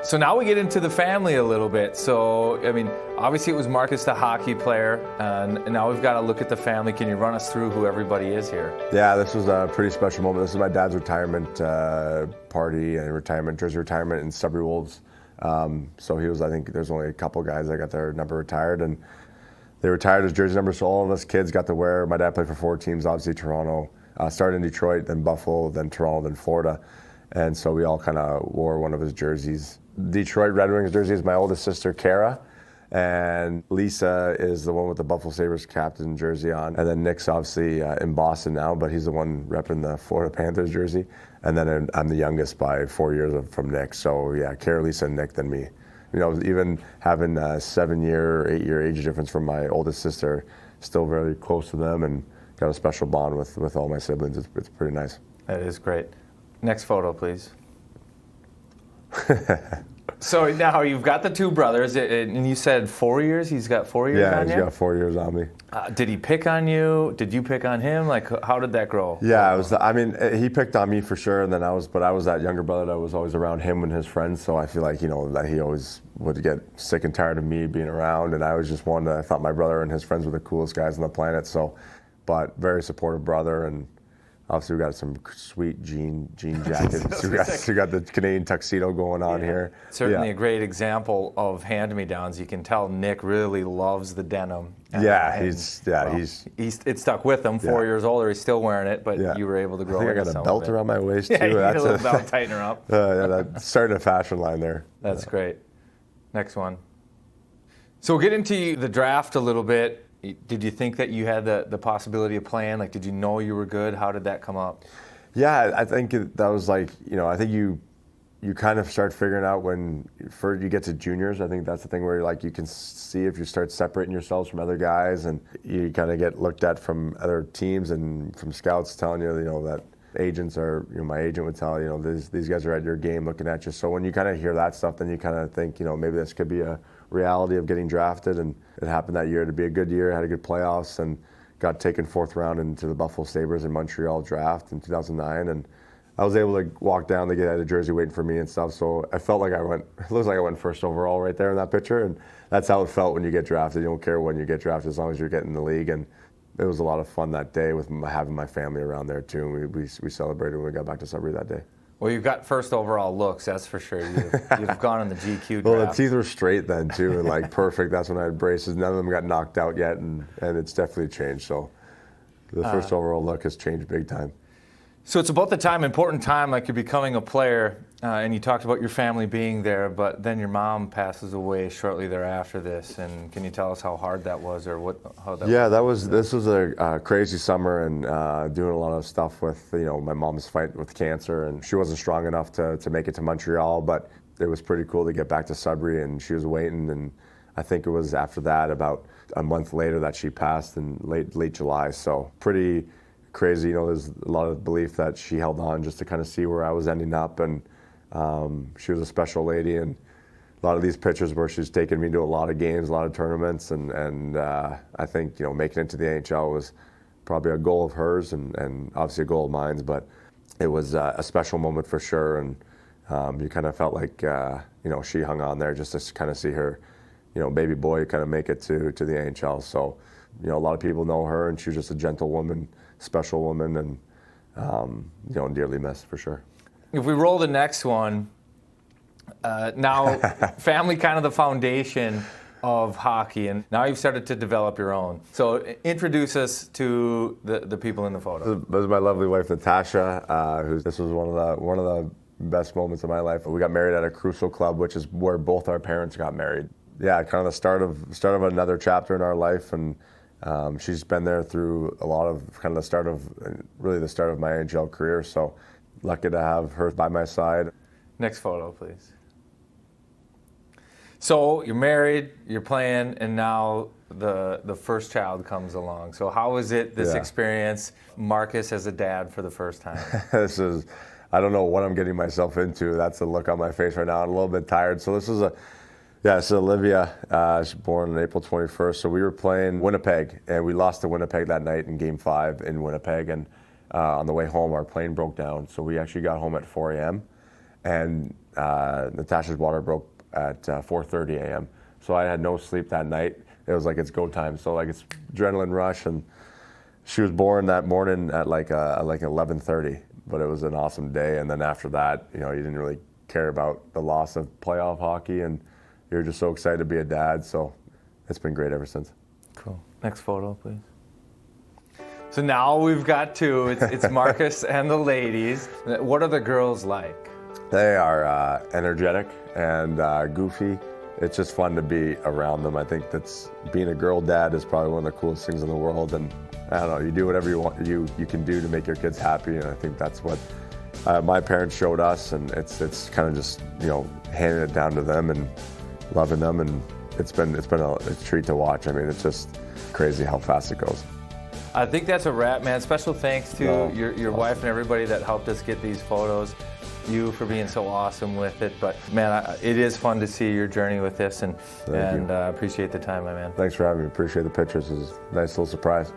So now we get into the family a little bit. So, I mean, obviously it was Marcus, the hockey player, and now we've got to look at the family. Can you run us through who everybody is here? Yeah, this was a pretty special moment. This is my dad's retirement party and jersey retirement in Sudbury Wolves. So he was, I think there's only a couple guys that got their number retired, and they retired his jersey number, so all of us kids got to wear. My dad played for 4 teams, obviously Toronto. Started in Detroit, then Buffalo, then Toronto, then Florida. And so we all kind of wore one of his jerseys. Detroit Red Wings jersey is my oldest sister, Kara. And Lisa is the one with the Buffalo Sabres captain jersey on. And then Nick's obviously in Boston now, but he's the one repping the Florida Panthers jersey. And then I'm the youngest by 4 years from Nick. So yeah, Kara, Lisa, and Nick, then me. You know, even having a 7-year or 8-year age difference from my oldest sister, still very close to them and got a special bond with all my siblings. It's pretty nice. That is great. Next photo, please. So now you've got the 2 brothers, and you said 4 years? He's got 4 years on you? Yeah, he's got 4 years on me. Did he pick on you? Did you pick on him? Like, how did that grow? Yeah, he picked on me for sure, and then I was that younger brother that was always around him and his friends, so I feel like, you know, that he always would get sick and tired of me being around, and I was just one that I thought my brother and his friends were the coolest guys on the planet, so, but very supportive brother, and obviously we got some sweet jean jackets. we got the Canadian tuxedo going on here. Certainly a great example of hand-me-downs. You can tell Nick really loves the denim. It stuck with him. 4 years older, he's still wearing it, but you were able to grow. I think I got a belt around my waist too. Yeah, you need a little belt tightener up. That's starting a fashion line there. That's great. Next one. So we'll get into the draft a little bit. Did you think that you had the possibility of playing? Like, did you know you were good? How did that come up? Yeah, I think that was like, you know, I think you kind of start figuring out when you get to juniors. I think that's the thing where like you can see if you start separating yourselves from other guys, and you kind of get looked at from other teams and from scouts telling you, you know, that agents are, you know, my agent would tell, you know, these guys are at your game looking at you. So when you kind of hear that stuff, then you kind of think, you know, maybe this could be a reality of getting drafted, and it happened that year to be a good year. Had a good playoffs and got taken 4th round into the Buffalo Sabres in Montreal draft in 2009, and I was able to walk down. They had a jersey waiting for me and stuff, so I felt like it looks like I went 1st overall right there in that picture, and that's how it felt when you get drafted. You don't care when you get drafted as long as you're getting in the league, and it was a lot of fun that day with having my family around there too. We celebrated when we got back to Sudbury that day. Well, you've got 1st overall looks, that's for sure. You've gone in the GQ draft. Well, the teeth were straight then too, and like perfect. That's when I had braces. None of them got knocked out yet, and it's definitely changed. So the 1st overall look has changed big time. So it's about the important time, like you're becoming a player, and you talked about your family being there, but then your mom passes away shortly thereafter this, and can you tell us how hard that was, or how that was? This was a crazy summer, and doing a lot of stuff with, you know, my mom's fight with cancer, and she wasn't strong enough to make it to Montreal, but it was pretty cool to get back to Sudbury, and she was waiting, and I think it was after that, about a month later, that she passed in late July, so pretty crazy. You know, there's a lot of belief that she held on just to kind of see where I was ending up, and she was a special lady, and a lot of these pictures where she's taken me to a lot of games, a lot of tournaments, and I think, you know, making it to the NHL was probably a goal of hers, and obviously a goal of mine, but it was a special moment for sure, and you kind of felt like, you know, she hung on there just to kind of see her, you know, baby boy kind of make it to the NHL. So, you know, a lot of people know her, and she was just a gentle woman, special woman, and you know, dearly missed for sure. If we roll the next one, now family kind of the foundation of hockey, and now you've started to develop your own. So introduce us to the people in the photo. This is my lovely wife Natasha. This was one of the best moments of my life. We got married at a Crucial Club, which is where both our parents got married. Yeah, kind of the start of another chapter in our life, and she's been there through a lot of kind of the start of my NHL career. So lucky to have her by my side. Next photo, please. So you're married, you're playing, and now the first child comes along. So how was it, this experience, Marcus as a dad for the first time? I don't know what I'm getting myself into. That's the look on my face right now. I'm a little bit tired. So this is so Olivia, she's born on April 21st. So we were playing Winnipeg, and we lost to Winnipeg that night in Game 5 in Winnipeg. And on the way home, our plane broke down. So we actually got home at 4 a.m. And Natasha's water broke at 4:30 a.m. So I had no sleep that night. It was like it's go time. So like it's adrenaline rush, and she was born that morning at like 11:30. But it was an awesome day. And then after that, you didn't really care about the loss of playoff hockey, and you're just so excited to be a dad. So it's been great ever since. Cool. Next photo, please. So now we've got two. It's Marcus and the ladies. What are the girls like? They are energetic and goofy. It's just fun to be around them. I think that's being a girl dad is probably one of the coolest things in the world. And I don't know, you do whatever you want, you can do to make your kids happy. And I think that's what my parents showed us. And it's kind of just handing it down to them and loving them. And it's been a treat to watch. I mean, it's just crazy how fast it goes. I think that's a wrap, man. Special thanks to your wife and everybody that helped us get these photos. You for being so awesome with it. But man, it is fun to see your journey with this, and appreciate the time, my man. Thanks for having me. Appreciate the pictures. It was a nice little surprise.